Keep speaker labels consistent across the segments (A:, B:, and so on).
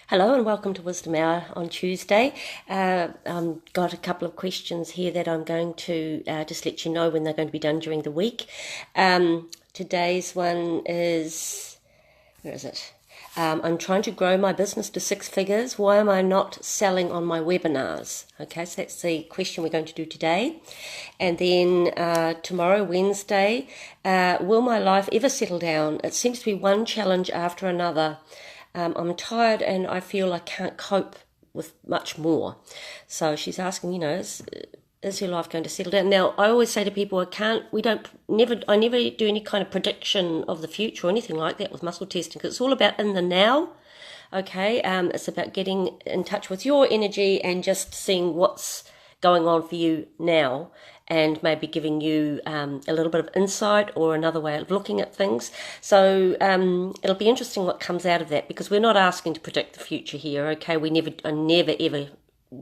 A: Hello and welcome to Wisdom Hour on Tuesday. I've got a couple of questions here that I'm going to just let you know when they're going to be done during the week. Today's one is, where is it? I'm trying to grow my business to 6 figures. Why am I not selling on my webinars? Okay, so that's the question we're going to do today. And then tomorrow, Wednesday, will my life ever settle down? It seems to be one challenge after another. I'm tired and I feel I can't cope with much more. So she's asking, is your life going to settle down? Now, I always say to people, I never do any kind of prediction of the future or anything like that with muscle testing, because it's all about in the now. Okay, it's about getting in touch with your energy and just seeing what's going on for you now, and maybe giving you a little bit of insight or another way of looking at things. So it'll be interesting what comes out of that, because we're not asking to predict the future here. Okay, I never ever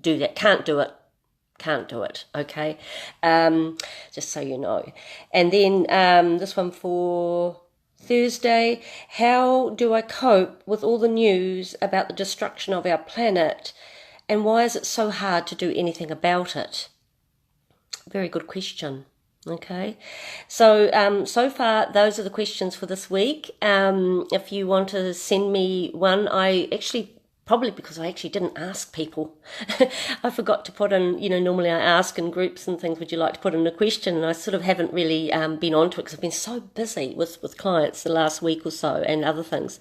A: do that. Can't do it. Okay, just so you know. And then this one for Thursday: how do I cope with all the news about the destruction of our planet, and why is it so hard to do anything about it? Very good question. Okay, so so far those are the questions for this week. If you want to send me one, probably because I actually didn't ask people. I forgot to put in, normally I ask in groups and things, would you like to put in a question? And I sort of haven't really been onto it because I've been so busy with clients the last week or so and other things.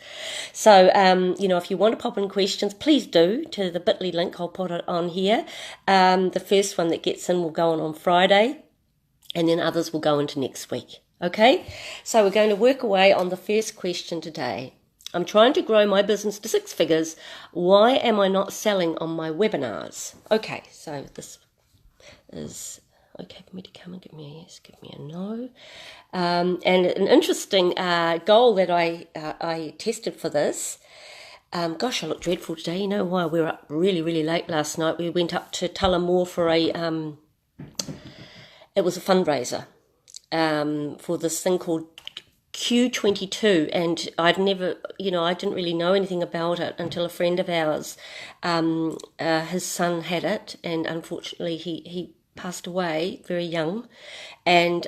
A: So, if you want to pop in questions, please do to the bit.ly link. I'll put it on here. The first one that gets in will go on Friday, and then others will go into next week. Okay, so we're going to work away on the first question today. I'm trying to grow my business to 6 figures. Why am I not selling on my webinars? Okay, so this is okay for me to come and give me a yes, give me a no. And an interesting goal that I tested for this. Gosh, I look dreadful today. You know why? We were up really, really late last night. We went up to Tullamore for it was a fundraiser for this thing called Q22, and I didn't really know anything about it until a friend of ours, his son had it, and unfortunately he passed away very young. And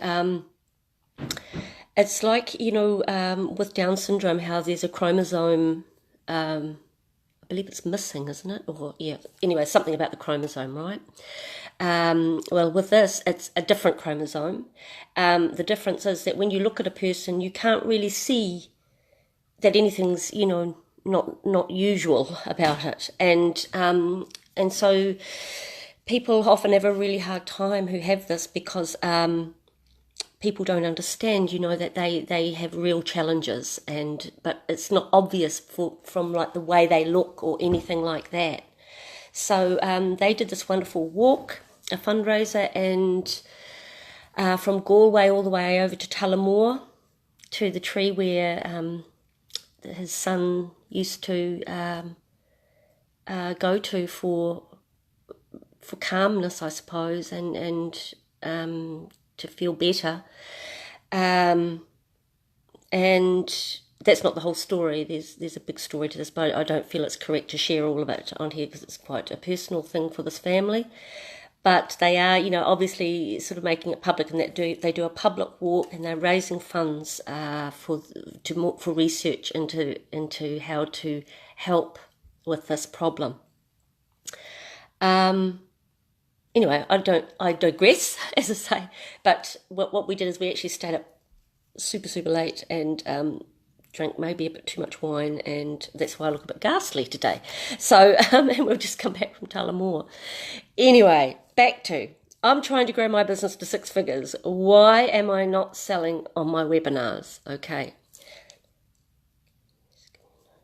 A: it's like, with Down syndrome, how there's a chromosome, I believe it's missing, isn't it? Or yeah, anyway, something about the chromosome, right? Well, with this, it's a different chromosome. The difference is that when you look at a person, you can't really see that anything's, not usual about it. And so people often have a really hard time who have this, because people don't understand, that they have real challenges, but it's not obvious from like the way they look or anything like that. So they did this wonderful walk, a fundraiser, and from Galway all the way over to Tullamore, to the tree where his son used to go to for calmness, I suppose, and to feel better. And that's not the whole story. There's a big story to this, but I don't feel it's correct to share all of it on here because it's quite a personal thing for this family. But they are, obviously sort of making it public, and that they do a public walk, and they're raising funds for research into how to help with this problem. Anyway, I digress, as I say. But what we did is we actually stayed up super, super late and drank maybe a bit too much wine, and that's why I look a bit ghastly today. So, and we've just come back from Tullamore. Anyway, back to, I'm trying to grow my business to 6 figures. Why am I not selling on my webinars? Okay.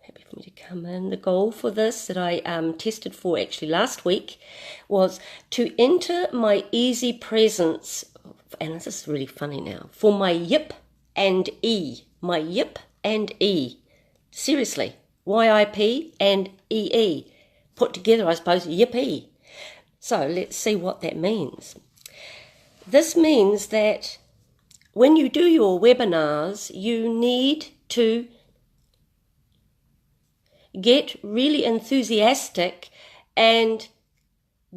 A: Happy for me to come in. The goal for this that I tested for actually last week was to enter my easy presence, and this is really funny now, for my YIP and E. My YIP and E. Seriously. YIP and EE. Put together, I suppose, YIP-E. So let's see what that means. This means that when you do your webinars, you need to get really enthusiastic and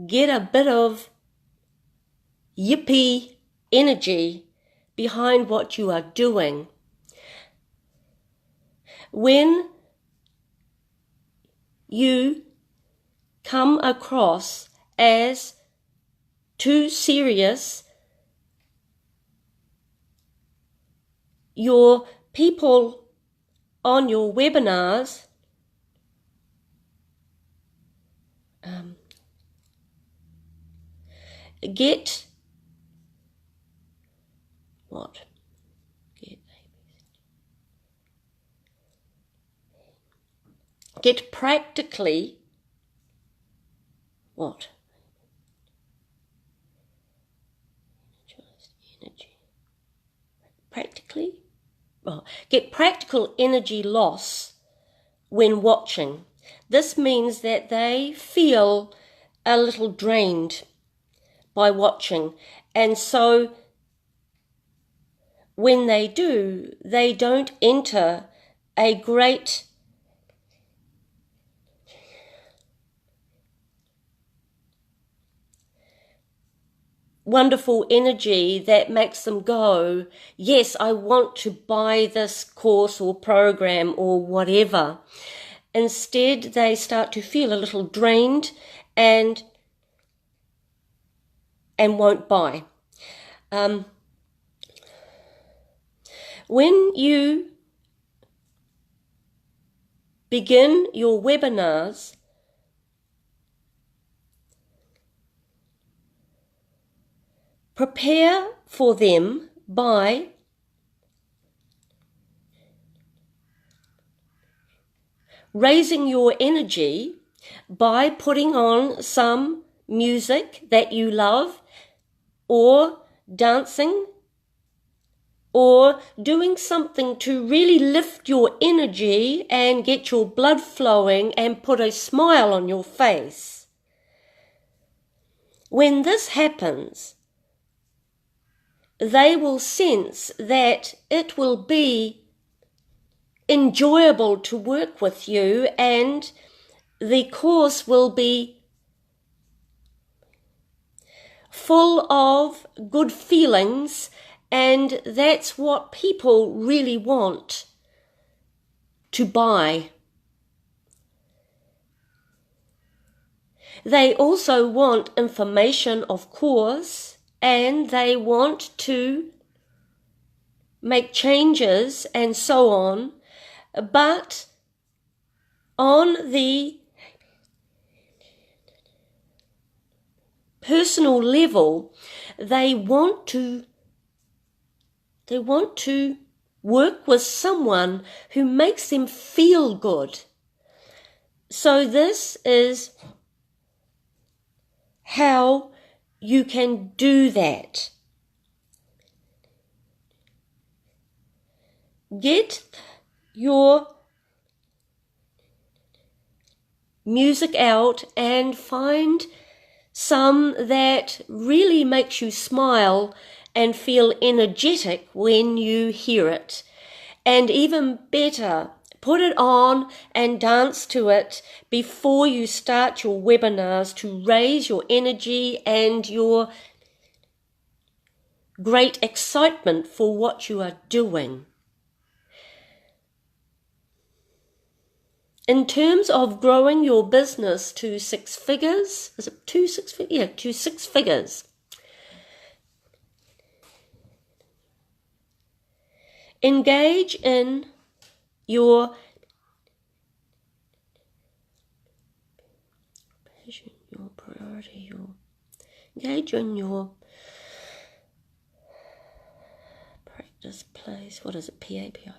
A: get a bit of yippee energy behind what you are doing. When you come across as too serious, your people on your webinars get what? Get practically what? Energy. Practically? Oh, get practical energy loss when watching. This means that they feel a little drained by watching, and so when they do, they don't enter a great wonderful energy that makes them go, yes, I want to buy this course or program or whatever. Instead, they start to feel a little drained and won't buy. When you begin your webinars, prepare for them by raising your energy by putting on some music that you love, or dancing, or doing something to really lift your energy and get your blood flowing and put a smile on your face. When this happens, they will sense that it will be enjoyable to work with you, and the course will be full of good feelings, and that's what people really want to buy. They also want information, of course, and they want to make changes and so on, but on the personal level, they want to work with someone who makes them feel good. So this is how you can do that. Get your music out and find some that really makes you smile and feel energetic when you hear it. And even better, put it on and dance to it before you start your webinars to raise your energy and your great excitement for what you are doing. In terms of growing your business to 6 figures, is it to 6 figures? Yeah, to 6 figures. Engage in your passion, your priority, engage in your practice place. What is it? PAPIP.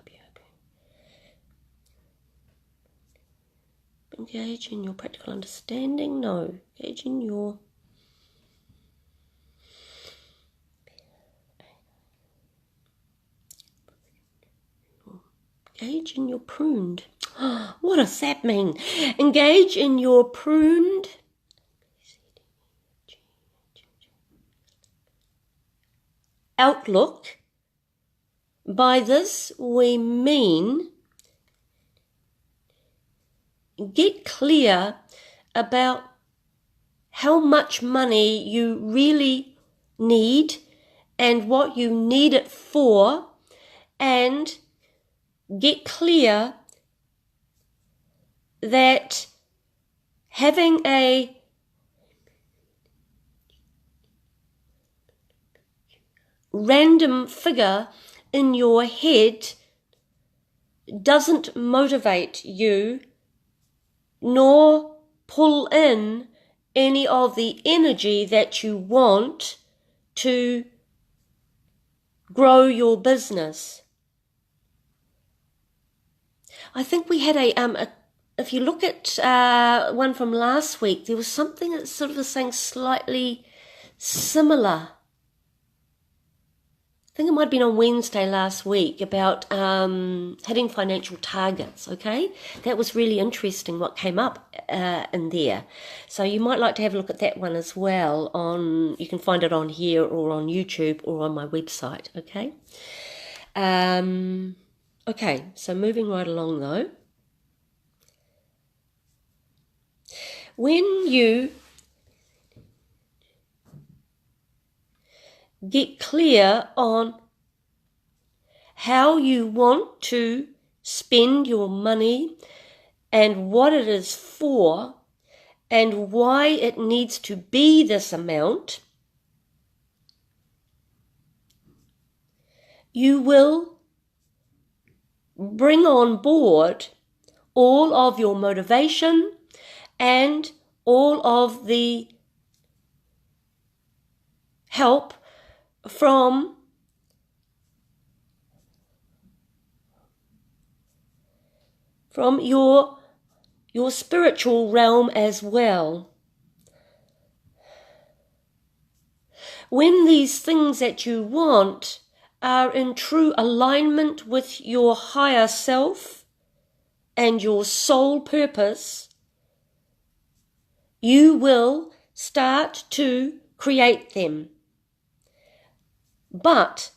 A: Engage in your practical understanding. No, engage in your pruned. What does that mean? Engage in your pruned outlook. By this we mean get clear about how much money you really need and what you need it for, and get clear that having a random figure in your head doesn't motivate you nor pull in any of the energy that you want to grow your business. I think we had if you look at one from last week, there was something that sort of was saying slightly similar. I think it might have been on Wednesday last week about hitting financial targets, okay? That was really interesting what came up in there. So you might like to have a look at that one as well. You can find it on here or on YouTube or on my website, okay? Okay, so moving right along though. When you get clear on how you want to spend your money and what it is for and why it needs to be this amount, you will bring on board all of your motivation and all of the help from your spiritual realm as well. When these things that you want are in true alignment with your higher self and your soul purpose, you will start to create them. But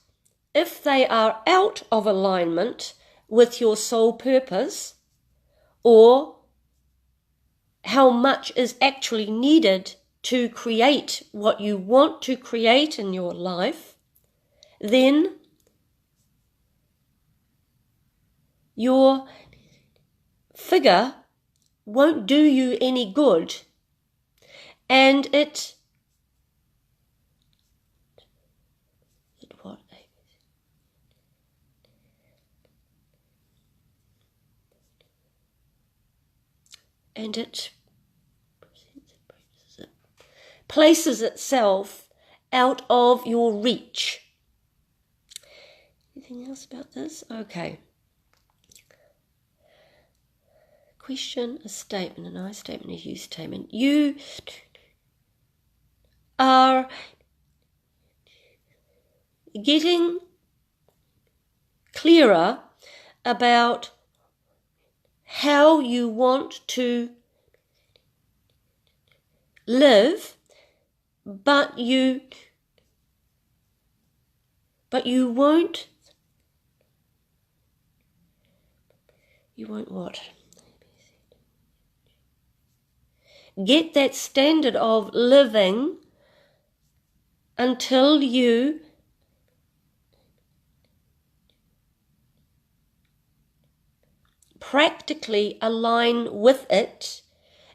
A: if they are out of alignment with your soul purpose, or how much is actually needed to create what you want to create in your life, then your figure won't do you any good, and it places itself out of your reach. Anything else about this? Okay. Question, a statement, an I statement, a you statement. You are getting clearer about how you want to live, but you won't what? Get that standard of living until you practically align with it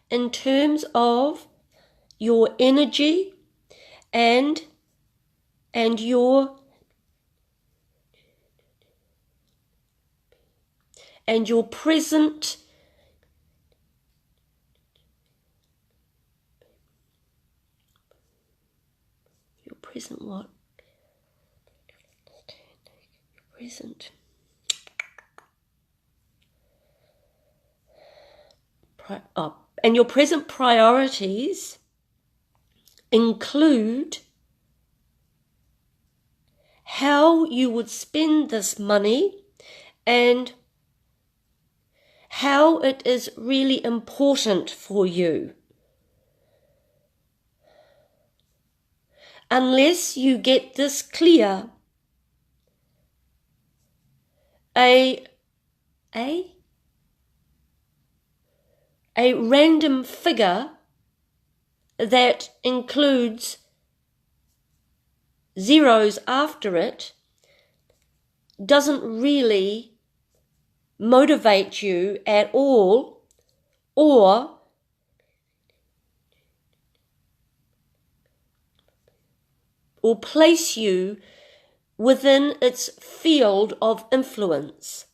A: in terms of your energy and your present what? Present and your present priorities include how you would spend this money and how it is really important for you. Unless you get this clear, a a random figure that includes zeros after it doesn't really motivate you at all, or place you within its field of influence.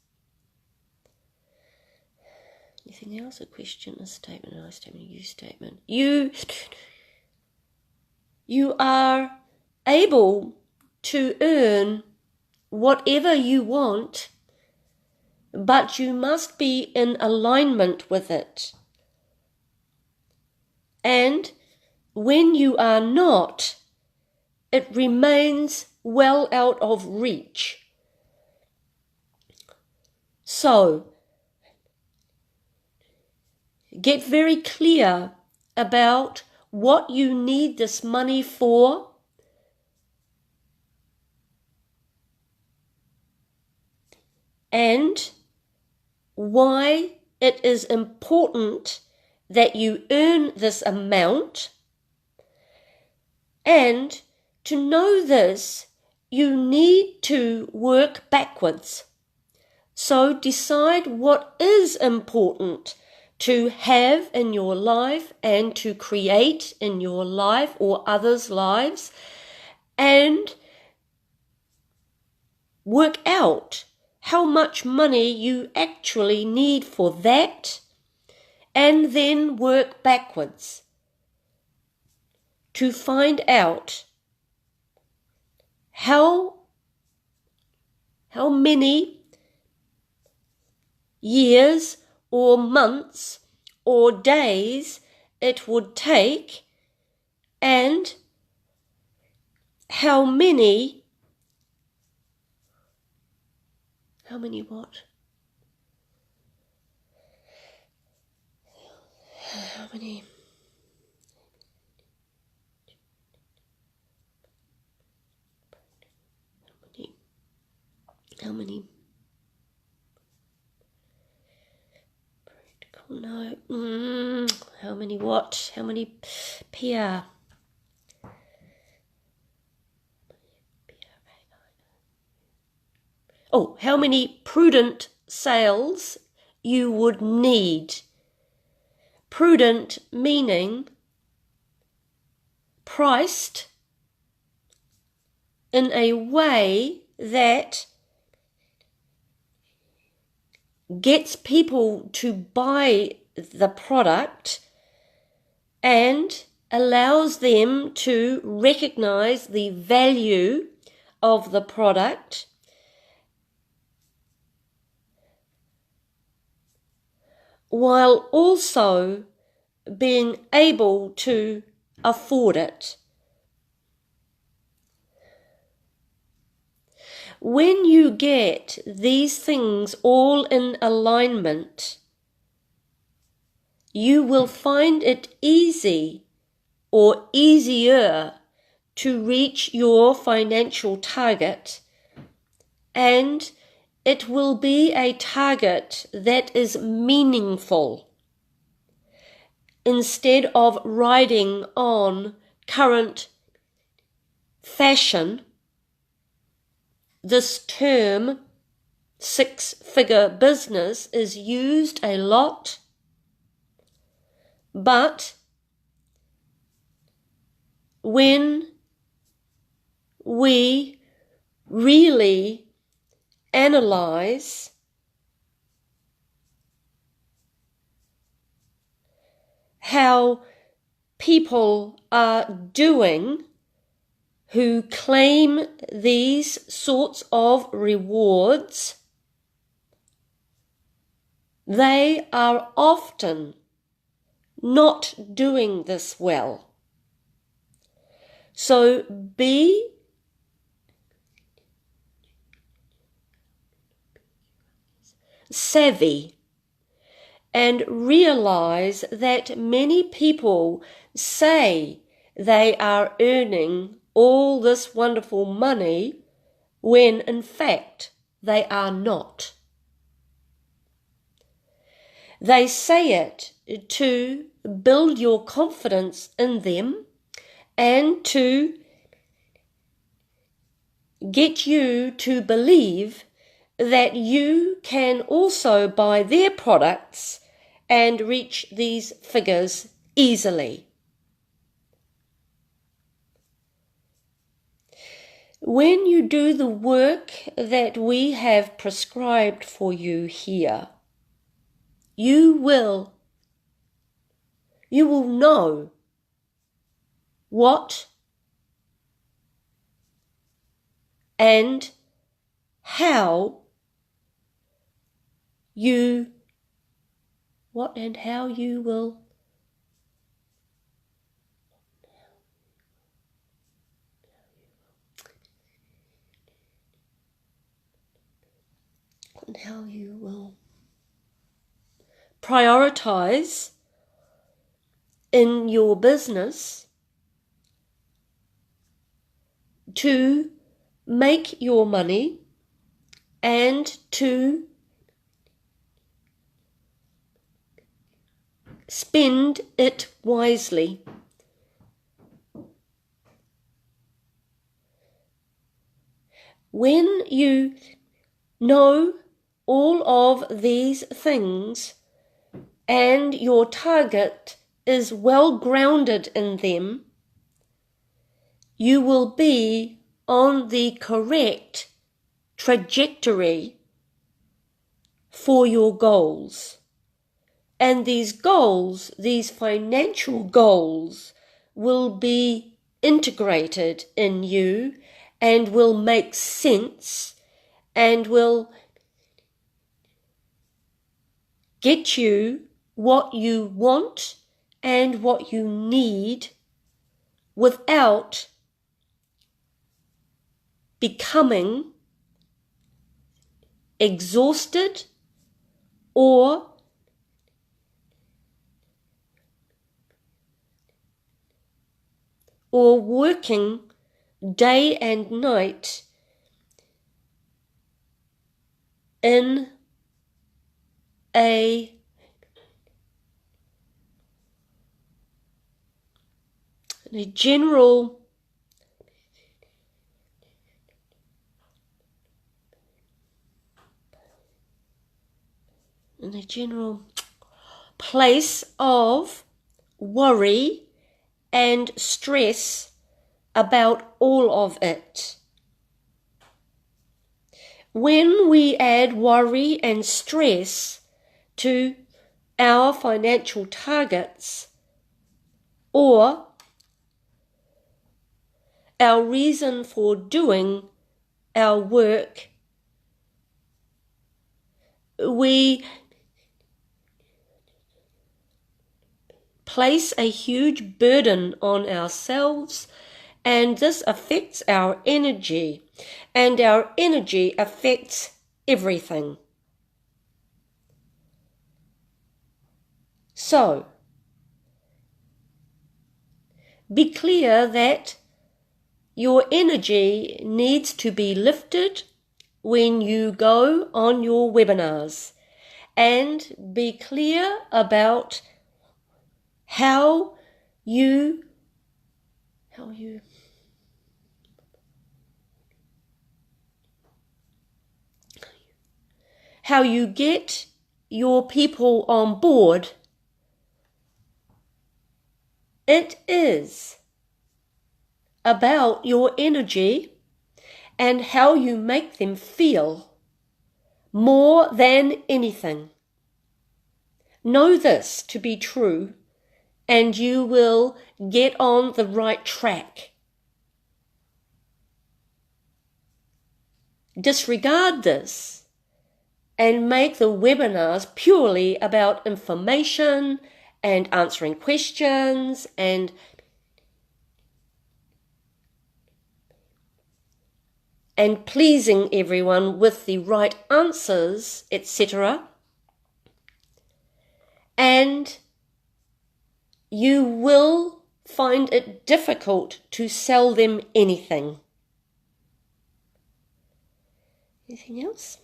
A: Anything else? A question, a statement, an I statement, a you statement. You are able to earn whatever you want, but you must be in alignment with it. And when you are not, it remains well out of reach. So, get very clear about what you need this money for, and why it is important that you earn this amount. And to know this, you need to work backwards. So decide what is important to have in your life and to create in your life or others' lives, and work out how much money you actually need for that, and then work backwards to find out how many years or months or days it would take, and how many what? How many? Practical, no. How many what? How many PR? Oh, how many prudent sales you would need. Prudent meaning priced in a way that gets people to buy the product and allows them to recognize the value of the product, while also being able to afford it. When you get these things all in alignment, you will find it easy or easier to reach your financial target, and it will be a target that is meaningful instead of riding on current fashion. This term, six-figure business, is used a lot, but when we really analyze how people are doing who claim these sorts of rewards, they are often not doing this well. So be savvy and realize that many people say they are earning all this wonderful money when in fact they are not. They say it to build your confidence in them and to get you to believe that you can also buy their products and reach these figures easily. When you do the work that we have prescribed for you here, you will know what and how you will prioritize in your business to make your money and to spend it wisely. When you know all of these things and your target is well grounded in them, you will be on the correct trajectory for your goals. And these goals, these financial goals, will be integrated in you and will make sense and will get you what you want and what you need without becoming exhausted or working day and night in a general place of worry and stress about all of it. When we add worry and stress to our financial targets or our reason for doing our work, we place a huge burden on ourselves, and this affects our energy, and our energy affects everything. So, be clear that your energy needs to be lifted when you go on your webinars, and be clear about how you get your people on board. It is about your energy and how you make them feel more than anything. Know this to be true, and you will get on the right track. Disregard this and make the webinars purely about information and answering questions and pleasing everyone with the right answers, etc. And you will find it difficult to sell them anything. Anything else?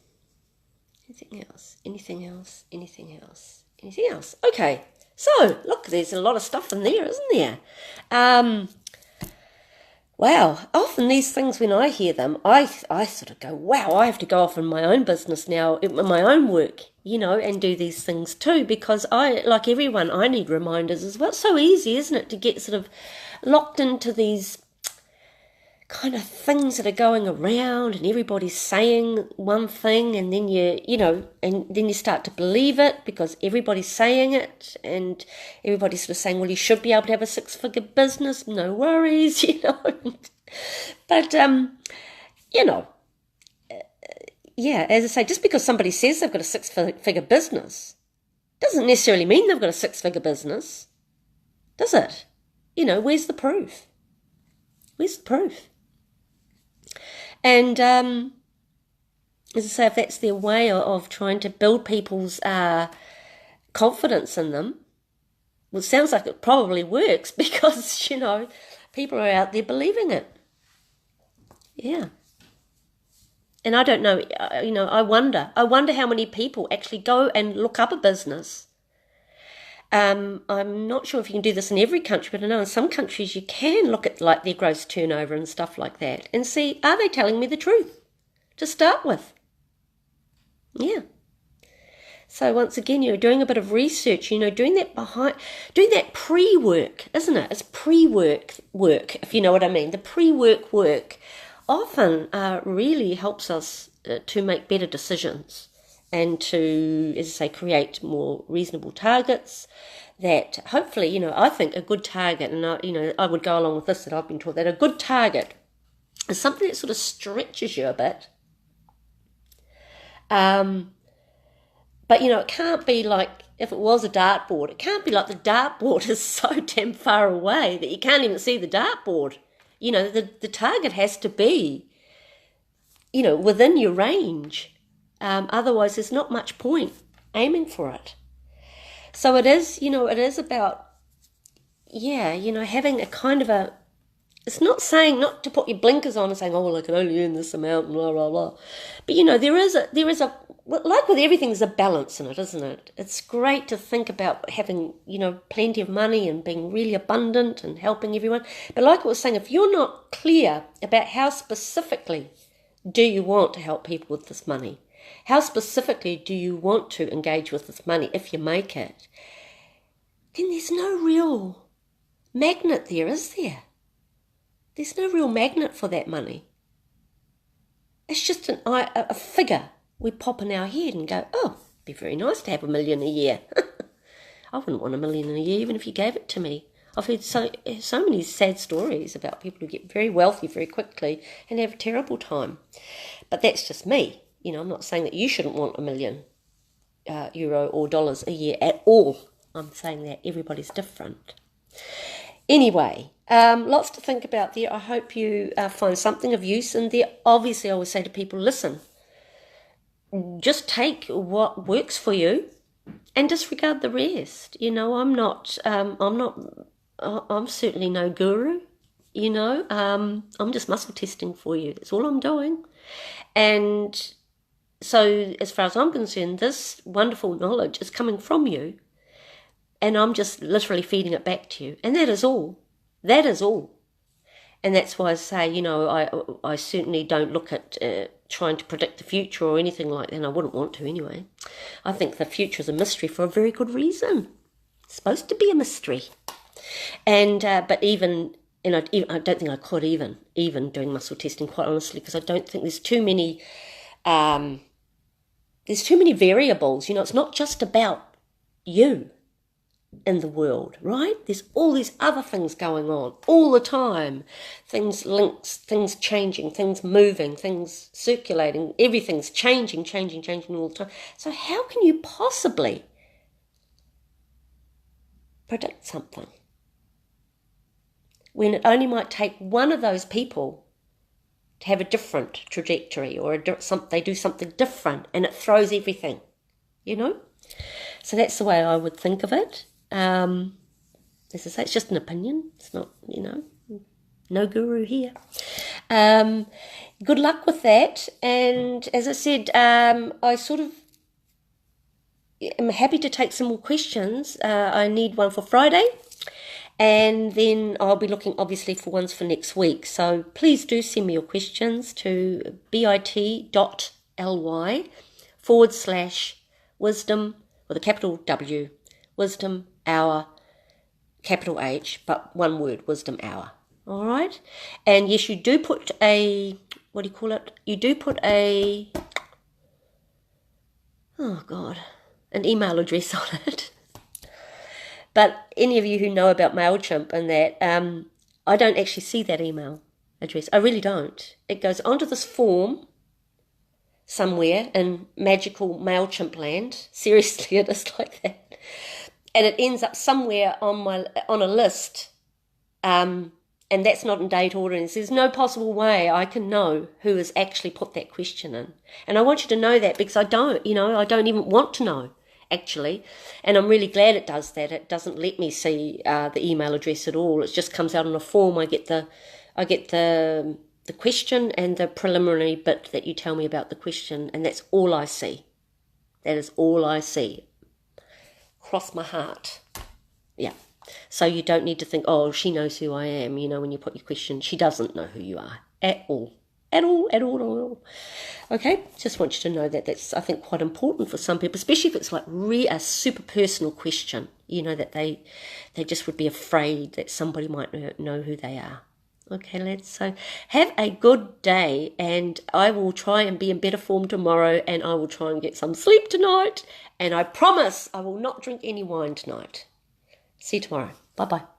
A: Anything else? Anything else? Anything else? Anything else? Okay. So, look, there's a lot of stuff in there, isn't there? Wow, often these things, when I hear them, I sort of go, wow, I have to go off in my own business now, in my own work, and do these things too, because like everyone, I need reminders as well. It's so easy, isn't it, to get sort of locked into these kind of things that are going around, and everybody's saying one thing, and then and then you start to believe it because everybody's saying it, and everybody's sort of saying, well, you should be able to have a 6-figure business, no worries, But yeah, as I say, just because somebody says they've got a 6-figure business doesn't necessarily mean they've got a 6-figure business, does it? Where's the proof? Where's the proof? And as I say, if that's their way of trying to build people's confidence in them, well, it sounds like it probably works because, people are out there believing it. Yeah. And I don't know, I wonder how many people actually go and look up a business. I'm not sure if you can do this in every country, but I know in some countries you can look at like their gross turnover and stuff like that and see, are they telling me the truth to start with? Yeah. So once again, you're doing a bit of research, doing that pre-work, isn't it? It's pre-work, if you know what I mean. The pre-work work often really helps us to make better decisions and to, as I say, create more reasonable targets that hopefully, I think a good target, and I would go along with this, that I've been taught that a good target is something that sort of stretches you a bit. But, it can't be like, if it was a dartboard, it can't be like the dartboard is so damn far away that you can't even see the dartboard. The target has to be, within your range. Otherwise, there's not much point aiming for it. So it is, it is about, having a kind of a, it's not saying not to put your blinkers on and saying, oh, well, I can only earn this amount, blah, blah, blah. But, there is a, like with everything, there's a balance in it, isn't it? It's great to think about having, plenty of money and being really abundant and helping everyone. But like I was saying, if you're not clear about how specifically do you want to help people with this money, how specifically do you want to engage with this money if you make it, then there's no real magnet there, is there? There's no real magnet for that money. It's just a figure we pop in our head and go, oh, it'd be very nice to have $1 million a year. I wouldn't want $1 million a year even if you gave it to me. I've heard so many sad stories about people who get very wealthy very quickly and have a terrible time. But that's just me. I'm not saying that you shouldn't want €1 million euro or dollars a year at all. I'm saying that everybody's different. Anyway, lots to think about there. I hope you find something of use in there. Obviously, I always say to people, listen, just take what works for you and disregard the rest. I'm certainly no guru. I'm just muscle testing for you. That's all I'm doing. And so as far as I'm concerned, this wonderful knowledge is coming from you, and I'm just literally feeding it back to you. And that is all. That is all. And that's why I say, I certainly don't look at trying to predict the future or anything like that, and I wouldn't want to anyway. I think the future is a mystery for a very good reason. It's supposed to be a mystery. And but even, and I don't think I could even doing muscle testing, quite honestly, because I don't think there's too many variables. It's not just about you in the world, right? There's all these other things going on all the time. Things links, things changing, things moving, things circulating, everything's changing all the time. So how can you possibly predict something when it only might take one of those people to have a different trajectory or they do something different and it throws everything, So that's the way I would think of it. As I say, it's just an opinion. It's not, no guru here. Good luck with that. And as I said, I sort of am happy to take some more questions. I need one for Friday, and then I'll be looking obviously for ones for next week. So please do send me your questions to bit.ly/wisdom with a capital W, wisdom hour, capital H, but one word, wisdom hour. All right. And yes, you do put a, what do you call it? You do put a, oh God, an email address on it. But any of you who know about MailChimp and that, I don't actually see that email address. I really don't. It goes onto this form somewhere in magical MailChimp land. Seriously, it is like that. And it ends up somewhere on a list, and that's not in date order. And there's no possible way I can know who has actually put that question in. And I want you to know that, because I don't even want to know, actually. And I'm really glad it does that. It doesn't let me see the email address at all. It just comes out on a form. I get the question and the preliminary bit that you tell me about the question, and that's all I see. That is all I see. Cross my heart. Yeah. So you don't need to think, oh, she knows who I am, when you put your question. She doesn't know who you are at all. At all. Okay, just want you to know that that's, I think, quite important for some people, especially if it's like a super personal question, that they just would be afraid that somebody might know who they are. Okay, lads, so have a good day, and I will try and be in better form tomorrow, and I will try and get some sleep tonight, and I promise I will not drink any wine tonight. See you tomorrow. Bye-bye.